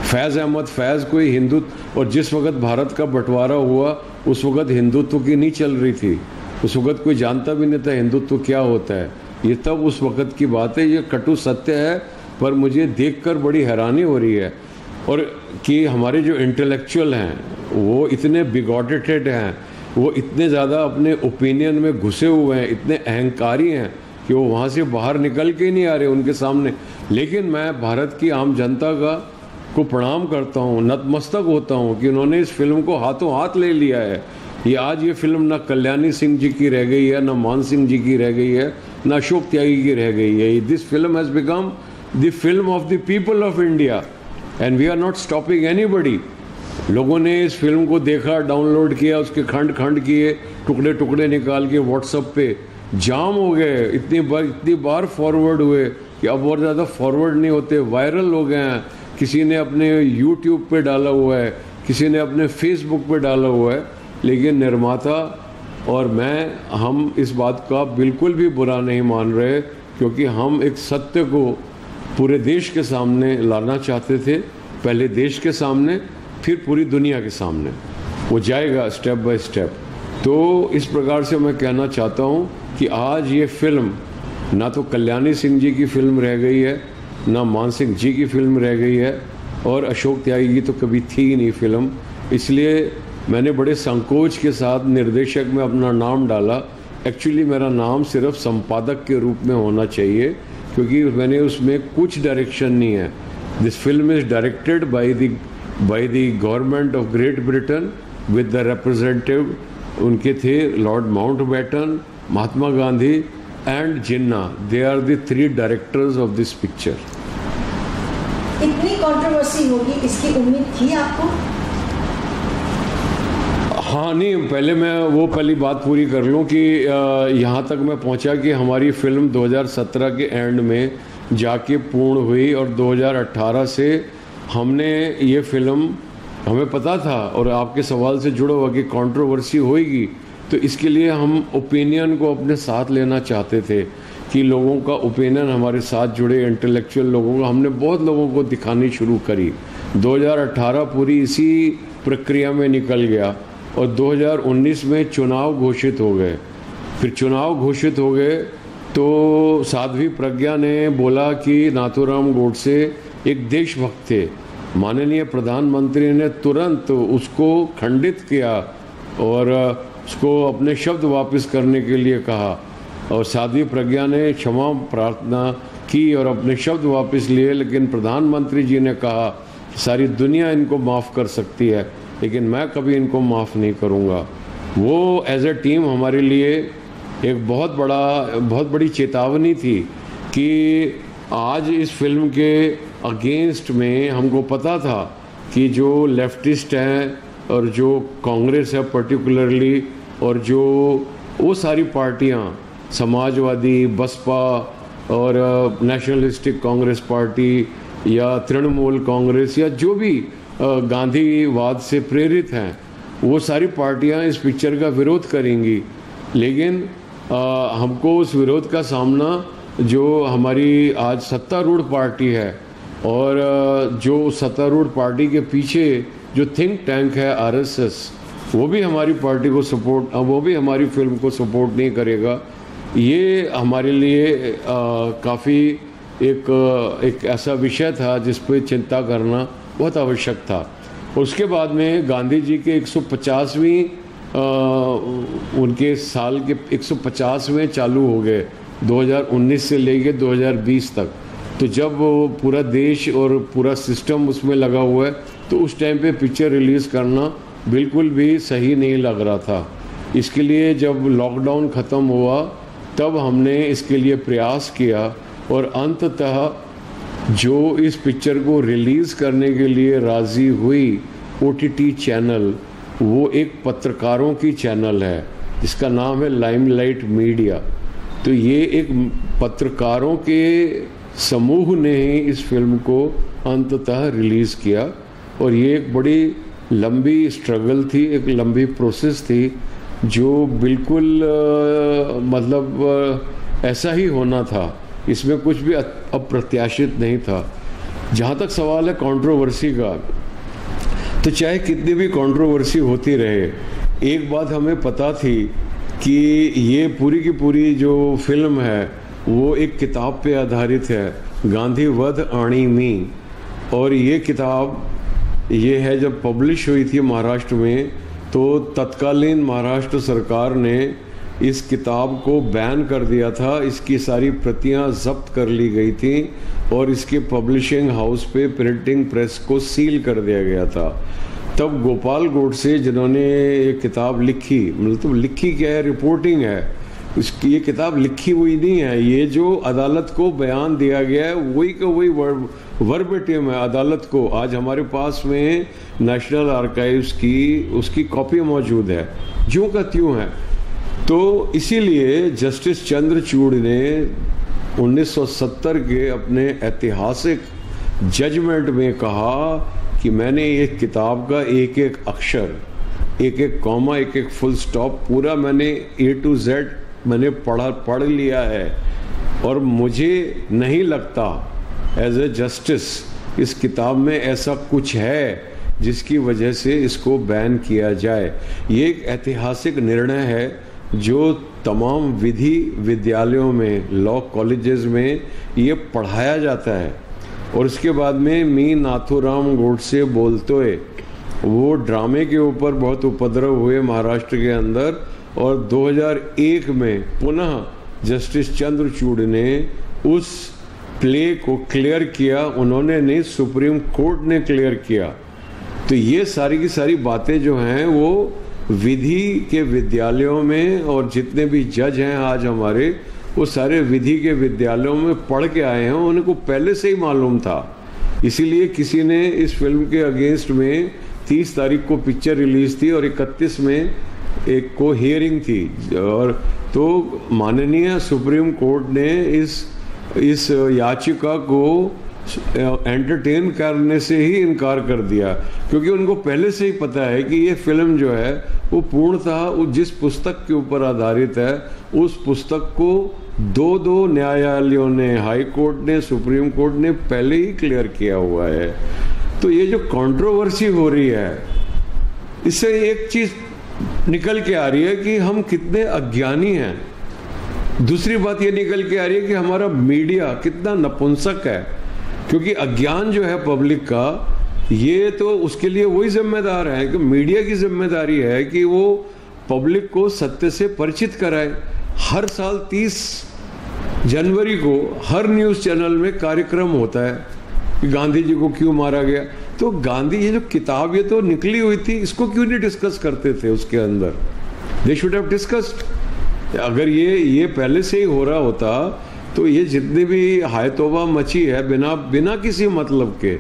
फैज़ अहमद फैज़ कोई हिंदुत्व, और जिस वक्त भारत का बंटवारा हुआ उस वक्त हिंदुत्व की नहीं चल रही थी, उस वक्त कोई जानता भी नहीं था हिंदुत्व क्या होता है। ये तब उस वक्त की बात है, ये कटु सत्य है। पर मुझे देखकर बड़ी हैरानी हो रही है और कि हमारे जो इंटेलेक्चुअल हैं वो इतने बिगॉटेड हैं, वो इतने ज़्यादा अपने ओपिनियन में घुसे हुए हैं, इतने अहंकारी हैं कि वो वहाँ से बाहर निकल के नहीं आ रहे उनके सामने। लेकिन मैं भारत की आम जनता को प्रणाम करता हूँ, नतमस्तक होता हूँ कि उन्होंने इस फिल्म को हाथों हाथ ले लिया है। ये आज ये फिल्म ना कल्याणी सिंह जी की रह गई है, ना मान सिंह जी की रह गई है, ना अशोक त्यागी की रह गई है। This film has become the film of the people of India and we are not stopping anybody. लोगों ने इस फिल्म को देखा, डाउनलोड किया, उसके खंड खंड किए, टुकड़े टुकड़े निकाल के व्हाट्सएप पे जाम हो गए। इतनी बार फॉरवर्ड हुए कि अब और ज़्यादा फॉरवर्ड नहीं होते, वायरल हो गए हैं। किसी ने अपने यूट्यूब पे डाला हुआ है, किसी ने अपने फेसबुक पे डाला हुआ है। लेकिन निर्माता और हम इस बात का बिल्कुल भी बुरा नहीं मान रहे, क्योंकि हम एक सत्य को पूरे देश के सामने लाना चाहते थे। पहले देश के सामने, फिर पूरी दुनिया के सामने। वो जाएगा स्टेप बाय स्टेप। तो इस प्रकार से मैं कहना चाहता हूँ कि आज ये फिल्म ना तो कल्याणी सिंह जी की फिल्म रह गई है, ना मान सिंह जी की फिल्म रह गई है, और अशोक त्यागी की तो कभी थी ही नहीं फिल्म। इसलिए मैंने बड़े संकोच के साथ निर्देशक में अपना नाम डाला। एक्चुअली मेरा नाम सिर्फ संपादक के रूप में होना चाहिए, क्योंकि मैंने उसमें कुछ डायरेक्शन नहीं है। This film is directed by the government of Great Britain with the representative, उनके थे Lord Mountbatten, Mahatma Gandhi and Jinnah. They are the 3 directors of this picture. इतनी कंट्रोवर्सी होगी इसकी उम्मीद थी आपको? हाँ, नहीं, पहले मैं वो पहली बात पूरी कर लूँ कि यहाँ तक मैं पहुँचा कि हमारी फिल्म 2017 के एंड में जाके पूर्ण हुई, और 2018 से हमने ये फिल्म, हमें पता था और आपके सवाल से जुड़ा हुआ कि कंट्रोवर्सी होगी, तो इसके लिए हम ओपिनियन को अपने साथ लेना चाहते थे कि लोगों का ओपिनियन हमारे साथ जुड़े, इंटेलेक्चुअल लोगों का। हमने बहुत लोगों को दिखानी शुरू करी। 2018 पूरी इसी प्रक्रिया में निकल गया, और 2019 में चुनाव घोषित हो गए। फिर चुनाव घोषित हो गए तो साध्वी प्रज्ञा ने बोला कि नाथूराम गोडसे एक देशभक्त थे। माननीय प्रधानमंत्री ने तुरंत उसको खंडित किया और उसको अपने शब्द वापस करने के लिए कहा, और साध्वी प्रज्ञा ने क्षमा प्रार्थना की और अपने शब्द वापस लिए। लेकिन प्रधानमंत्री जी ने कहा सारी दुनिया इनको माफ़ कर सकती है, लेकिन मैं कभी इनको माफ़ नहीं करूँगा। वो एज ए टीम हमारे लिए एक बहुत बड़ी चेतावनी थी कि आज इस फिल्म के अगेंस्ट में हमको पता था कि जो लेफ्टिस्ट हैं और जो कांग्रेस है पर्टिकुलरली, और जो वो सारी पार्टियां, समाजवादी, बसपा और नेशनलिस्टिक कांग्रेस पार्टी या तृणमूल कांग्रेस या जो भी गांधीवाद से प्रेरित हैं, वो सारी पार्टियां इस पिक्चर का विरोध करेंगी। लेकिन हमको उस विरोध का सामना जो हमारी आज सत्तारूढ़ पार्टी है और जो सत्तारूढ़ पार्टी के पीछे जो थिंक टैंक है आरएसएस, वो भी हमारी पार्टी को सपोर्ट, वो भी हमारी फिल्म को सपोर्ट नहीं करेगा। ये हमारे लिए काफ़ी एक ऐसा विषय था जिस पे चिंता करना बहुत आवश्यक था। उसके बाद में गांधी जी के 150वीं उनके साल के 150वें चालू हो गए 2019 से लेके 2020 तक। तो जब वो पूरा देश और पूरा सिस्टम उसमें लगा हुआ है, तो उस टाइम पे पिक्चर रिलीज़ करना बिल्कुल भी सही नहीं लग रहा था। इसके लिए जब लॉकडाउन ख़त्म हुआ तब हमने इसके लिए प्रयास किया, और अंततः जो इस पिक्चर को रिलीज़ करने के लिए राज़ी हुई OTT चैनल, वो एक पत्रकारों की चैनल है जिसका नाम है लाइमलाइट मीडिया। तो ये एक पत्रकारों के समूह ने ही इस फिल्म को अंततः रिलीज़ किया, और ये एक बड़ी लंबी स्ट्रगल थी, एक लंबी प्रोसेस थी जो बिल्कुल मतलब ऐसा ही होना था, इसमें कुछ भी अप्रत्याशित नहीं था। जहाँ तक सवाल है कंट्रोवर्सी का, तो चाहे कितनी भी कंट्रोवर्सी होती रहे, एक बात हमें पता थी कि ये पूरी की पूरी जो फिल्म है वो एक किताब पे आधारित है, गांधी वध आणी मी। और ये किताब ये है जब पब्लिश हुई थी महाराष्ट्र में, तो तत्कालीन महाराष्ट्र सरकार ने इस किताब को बैन कर दिया था, इसकी सारी प्रतियां जब्त कर ली गई थी और इसके पब्लिशिंग हाउस पे प्रिंटिंग प्रेस को सील कर दिया गया था। तब गोपाल गोडसे जिन्होंने ये किताब लिखी, मतलब लिखी क्या है, रिपोर्टिंग है, इसकी ये किताब लिखी हुई नहीं है, ये जो अदालत को बयान दिया गया है वही का वही वर्बेटिम है अदालत को। आज हमारे पास में नेशनल आर्काइव्स की उसकी कॉपी मौजूद है, ज्यों का त्यों है। तो इसीलिए जस्टिस चंद्रचूड़ ने 1970 के अपने ऐतिहासिक जजमेंट में कहा कि मैंने एक किताब का एक एक अक्षर, एक एक कॉमा, एक एक फुल स्टॉप पूरा मैंने A to Z मैंने पढ़ लिया है, और मुझे नहीं लगता एज ए जस्टिस इस किताब में ऐसा कुछ है जिसकी वजह से इसको बैन किया जाए। ये एक ऐतिहासिक निर्णय है जो तमाम विधि विद्यालयों में, लॉ कॉलेजेस में ये पढ़ाया जाता है। और उसके बाद में मी नाथूराम गोडसे बोलते हुए वो ड्रामे के ऊपर बहुत उपद्रव हुए महाराष्ट्र के अंदर, और 2001 में पुनः जस्टिस चंद्रचूड़ ने उस प्ले को क्लियर किया। उन्होंने नहीं, सुप्रीम कोर्ट ने क्लियर किया। तो ये सारी की सारी बातें जो हैं वो विधि के विद्यालयों में, और जितने भी जज हैं आज हमारे, वो सारे विधि के विद्यालयों में पढ़ के आए हैं, उनको पहले से ही मालूम था। इसीलिए किसी ने इस फिल्म के अगेंस्ट में 30 तारीख को पिक्चर रिलीज थी और 31 में एक को हियरिंग थी, और तो माननीय सुप्रीम कोर्ट ने इस याचिका को एंटरटेन करने से ही इनकार कर दिया, क्योंकि उनको पहले से ही पता है कि ये फिल्म जो है वो पूर्णतः जिस पुस्तक के ऊपर आधारित है, उस पुस्तक को दो न्यायालयों ने, हाई कोर्ट ने, सुप्रीम कोर्ट ने पहले ही क्लियर किया हुआ है। तो ये जो कंट्रोवर्सी हो रही है, इससे एक चीज निकल के आ रही है कि हम कितने अज्ञानी हैं। दूसरी बात ये निकल के आ रही है कि हमारा मीडिया कितना नपुंसक है, क्योंकि अज्ञान जो है पब्लिक का, ये तो उसके लिए वही जिम्मेदार है कि मीडिया की जिम्मेदारी है कि वो पब्लिक को सत्य से परिचित कराए। हर साल 30 जनवरी को हर न्यूज़ चैनल में कार्यक्रम होता है कि गांधी जी को क्यों मारा गया। तो गांधी, ये जो किताब ये तो निकली हुई थी, इसको क्यों नहीं डिस्कस करते थे उसके अंदर? They should have discussed. अगर ये पहले से ही हो रहा होता तो ये जितनी भी हाय तौबा मची है बिना किसी मतलब के,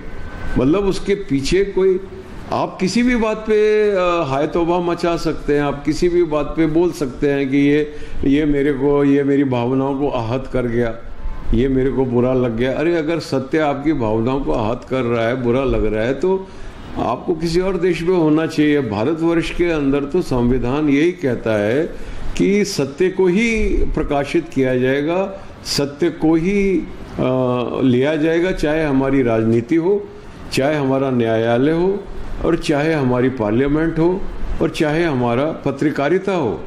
मतलब उसके पीछे कोई, आप किसी भी बात पे हाय तौबा मचा सकते हैं, आप किसी भी बात पे बोल सकते हैं कि ये मेरी भावनाओं को आहत कर गया, ये मेरे को बुरा लग गया। अरे अगर सत्य आपकी भावनाओं को आहत कर रहा है, बुरा लग रहा है, तो आपको किसी और देश में होना चाहिए। भारतवर्ष के अंदर तो संविधान यही कहता है कि सत्य को ही प्रकाशित किया जाएगा, सत्य को ही लिया जाएगा, चाहे हमारी राजनीति हो, चाहे हमारा न्यायालय हो, और चाहे हमारी पार्लियामेंट हो, और चाहे हमारा पत्रकारिता हो।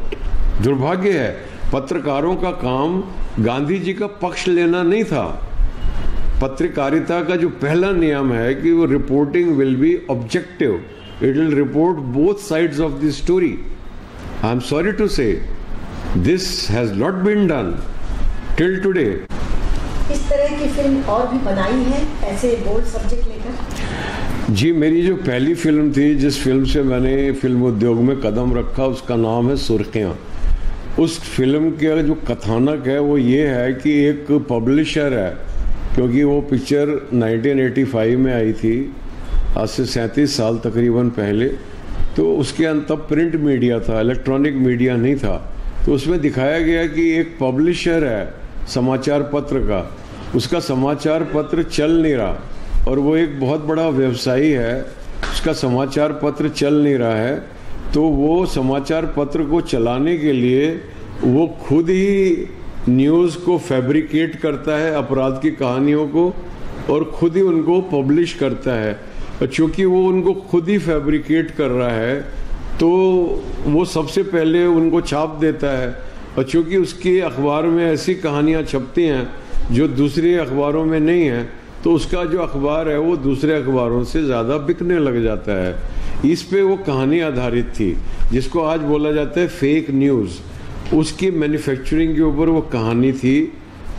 दुर्भाग्य है, पत्रकारों का काम गांधी जी का पक्ष लेना नहीं था। पत्रकारिता का जो पहला नियम है कि वो reporting will be objective, it will report both sides of the story. I am sorry to say this has not been done till today. इस तरह की फिल्म और भी बनाई है ऐसे बोल्ड सब्जेक्ट लेकर? जी, मेरी जो पहली फिल्म थी, जिस फिल्म से मैंने फिल्म उद्योग में कदम रखा, उसका नाम है सुर्खियाँ। उस फिल्म का जो कथानक है वो ये है कि एक पब्लिशर है, क्योंकि वो पिक्चर 1985 में आई थी, आज से 37 साल तकरीबन पहले। तो उसके अंदर तब प्रिंट मीडिया था, इलेक्ट्रॉनिक मीडिया नहीं था। तो उसमें दिखाया गया कि एक पब्लिशर है समाचार पत्र का, उसका समाचार पत्र चल नहीं रहा, और वो एक बहुत बड़ा व्यवसायी है, उसका समाचार पत्र चल नहीं रहा है। तो वो समाचार पत्र को चलाने के लिए वो खुद ही न्यूज़ को फैब्रिकेट करता है, अपराध की कहानियों को, और खुद ही उनको पब्लिश करता है। और चूँकि वो उनको खुद ही फैब्रिकेट कर रहा है, तो वो सबसे पहले उनको छाप देता है। और चूँकि उसके अखबार में ऐसी कहानियाँ छपती हैं जो दूसरे अखबारों में नहीं हैं, तो उसका जो अखबार है वो दूसरे अखबारों से ज़्यादा बिकने लग जाता है। इस पे वो कहानी आधारित थी, जिसको आज बोला जाता है फेक न्यूज़। उसकी मैन्युफैक्चरिंग के ऊपर वो कहानी थी।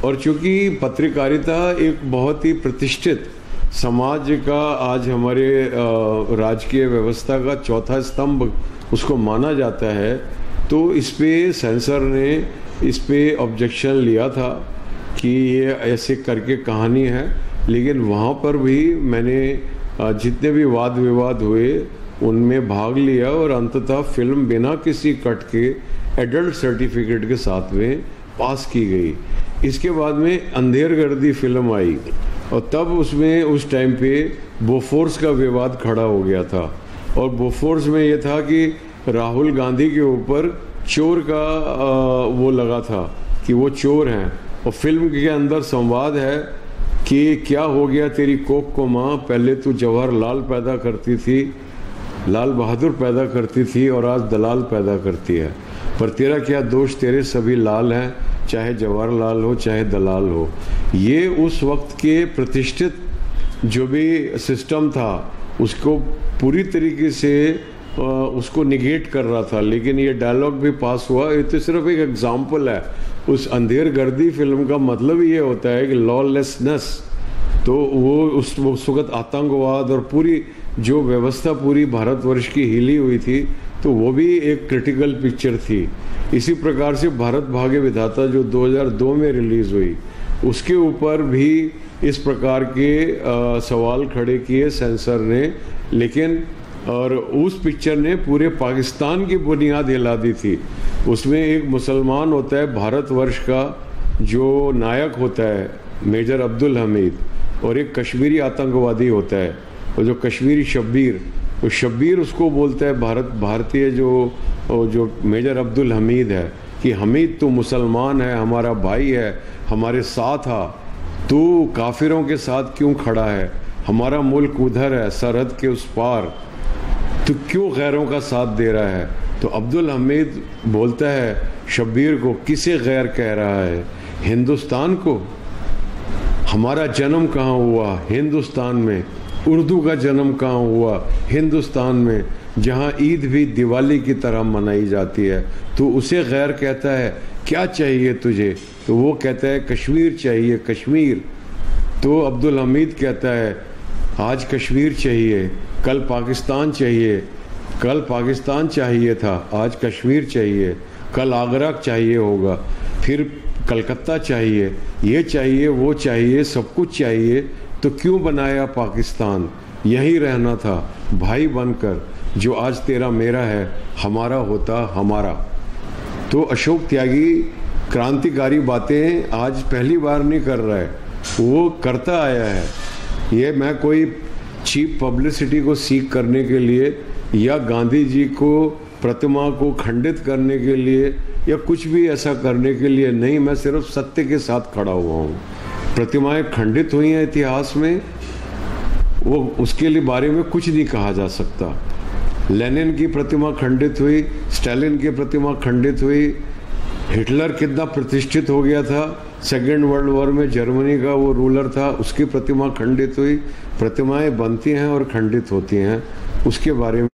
और चूँकि पत्रकारिता एक बहुत ही प्रतिष्ठित समाज का, आज हमारे राजकीय व्यवस्था का चौथा स्तंभ उसको माना जाता है, तो इस पे सेंसर ने इस पे ऑब्जेक्शन लिया था कि ये ऐसे करके कहानी है। लेकिन वहाँ पर भी मैंने जितने भी वाद विवाद हुए उनमें भाग लिया, और अंततः फिल्म बिना किसी कट के एडल्ट सर्टिफिकेट के साथ में पास की गई। इसके बाद में अंधेरगर्दी फिल्म आई, और तब उसमें उस टाइम पे बोफोर्स का विवाद खड़ा हो गया था। और बोफोर्स में ये था कि राहुल गांधी के ऊपर चोर का वो लगा था कि वो चोर हैं। और फिल्म के अंदर संवाद है कि क्या हो गया तेरी कोख को माँ, पहले तू जवाहरलाल पैदा करती थी, लाल बहादुर पैदा करती थी और आज दलाल पैदा करती है। पर तेरा क्या दोष, तेरे सभी लाल हैं, चाहे जवाहरलाल हो चाहे दलाल हो। ये उस वक्त के प्रतिष्ठित जो भी सिस्टम था उसको पूरी तरीके से उसको निगेट कर रहा था। लेकिन ये डायलॉग भी पास हुआ। ये तो सिर्फ एक एग्जाम्पल है। उस अंधेर गर्दी फिल्म का मतलब ये होता है कि लॉलेसनेस, तो वो उस वक्त आतंकवाद और पूरी जो व्यवस्था पूरी भारतवर्ष की हिली हुई थी, तो वो भी एक क्रिटिकल पिक्चर थी। इसी प्रकार से भारत भाग्य विधाता जो 2002 में रिलीज़ हुई, उसके ऊपर भी इस प्रकार के सवाल खड़े किए सेंसर ने। लेकिन और उस पिक्चर ने पूरे पाकिस्तान की बुनियाद हिला दी थी। उसमें एक मुसलमान होता है भारतवर्ष का जो नायक होता है मेजर अब्दुल हमीद, और एक कश्मीरी आतंकवादी होता है और जो कश्मीरी शब्बीर, तो शब्बीर उसको बोलता है भारतीय जो मेजर अब्दुल हमीद है कि हमीद तू मुसलमान है, हमारा भाई है, हमारे साथ आ, तू काफिरों के साथ क्यों खड़ा है, हमारा मुल्क उधर है सरहद के उस पार, तू क्यों गैरों का साथ दे रहा है। तो अब्दुल हमीद बोलता है शब्बीर को, किसे गैर कह रहा है, हिंदुस्तान को। हमारा जन्म कहाँ हुआ, हिंदुस्तान में। उर्दू का जन्म कहाँ हुआ, हिंदुस्तान में, जहाँ ईद भी दिवाली की तरह मनाई जाती है। तो उसे गैर कहता है क्या चाहिए तुझे, तो वो कहता है कश्मीर चाहिए, कश्मीर। तो अब्दुल हमीद कहता है आज कश्मीर चाहिए, कल पाकिस्तान चाहिए, कल पाकिस्तान चाहिए था, आज कश्मीर चाहिए, कल आगरा चाहिए होगा, फिर कलकत्ता चाहिए, ये चाहिए वो चाहिए, सब कुछ चाहिए। तो क्यों बनाया पाकिस्तान, यहीं रहना था भाई बनकर, जो आज तेरा मेरा है, हमारा होता हमारा। तो अशोक त्यागी क्रांतिकारी बातें आज पहली बार नहीं कर रहा है, वो करता आया है। ये मैं कोई चीप पब्लिसिटी को सीख करने के लिए या गांधी जी को प्रतिमा को खंडित करने के लिए या कुछ भी ऐसा करने के लिए नहीं, मैं सिर्फ सत्य के साथ खड़ा हुआ हूँ। प्रतिमाएं खंडित हुई हैं इतिहास में, वो उसके लिए बारे में कुछ नहीं कहा जा सकता। लेनिन की प्रतिमा खंडित हुई, स्टालिन की प्रतिमा खंडित हुई, हिटलर कितना प्रतिष्ठित हो गया था, सेकेंड वर्ल्ड वॉर में जर्मनी का वो रूलर था, उसकी प्रतिमा खंडित हुई। प्रतिमाएं बनती हैं और खंडित होती हैं, उसके बारे में